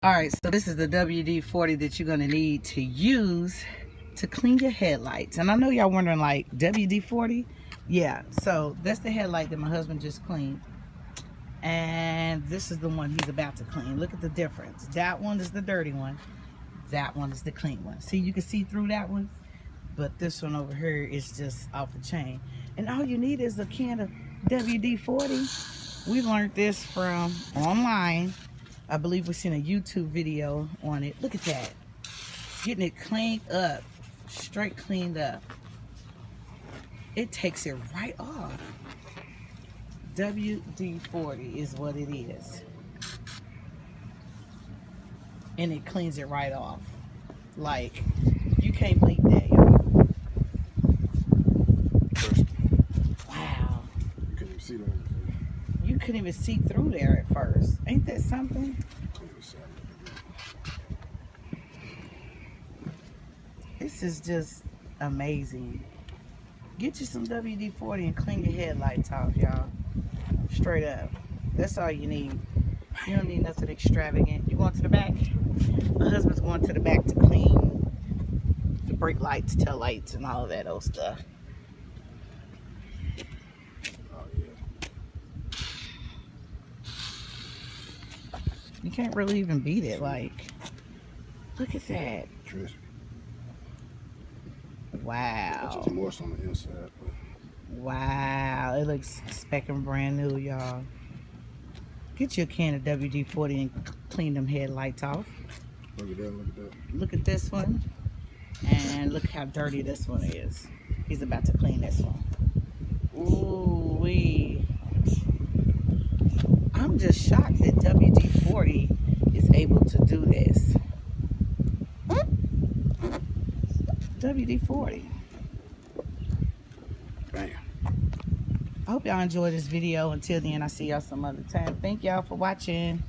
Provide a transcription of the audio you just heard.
Alright, so this is the WD-40 that you're going to need to use to clean your headlights. And I know y'all wondering, like, WD-40? Yeah, so that's the headlight that my husband just cleaned. And this is the one he's about to clean. Look at the difference. That one is the dirty one. That one is the clean one. See, you can see through that one. But this one over here is just off the chain. And all you need is a can of WD-40. We learned this from online. I believe we've seen a YouTube video on it. Look at that. Getting it cleaned up. Straight cleaned up. It takes it right off. WD-40 is what it is. And it cleans it right off. Like, you can't beat that, y'all. Wow. You couldn't even see that. You couldn't even see through there at first. Ain't that something? This is just amazing. Get you some WD-40 and clean your headlights off, y'all. Straight up. That's all you need. You don't need nothing extravagant. You going to the back? My husband's going to the back to clean the brake lights, tail lights, and all of that old stuff. You can't really even beat it. Like, look at that. Wow. It's just moist on the inside. Wow. It looks specking brand new, y'all. Get you a can of WD-40 and clean them headlights off. Look at that, look at that. Look at this one. And look how dirty this one is. He's about to clean this one. Ooh wee. I'm just shocked that WD-40 is able to do this. WD-40. Bam. I hope y'all enjoyed this video. Until then, I'll see y'all some other time. Thank y'all for watching.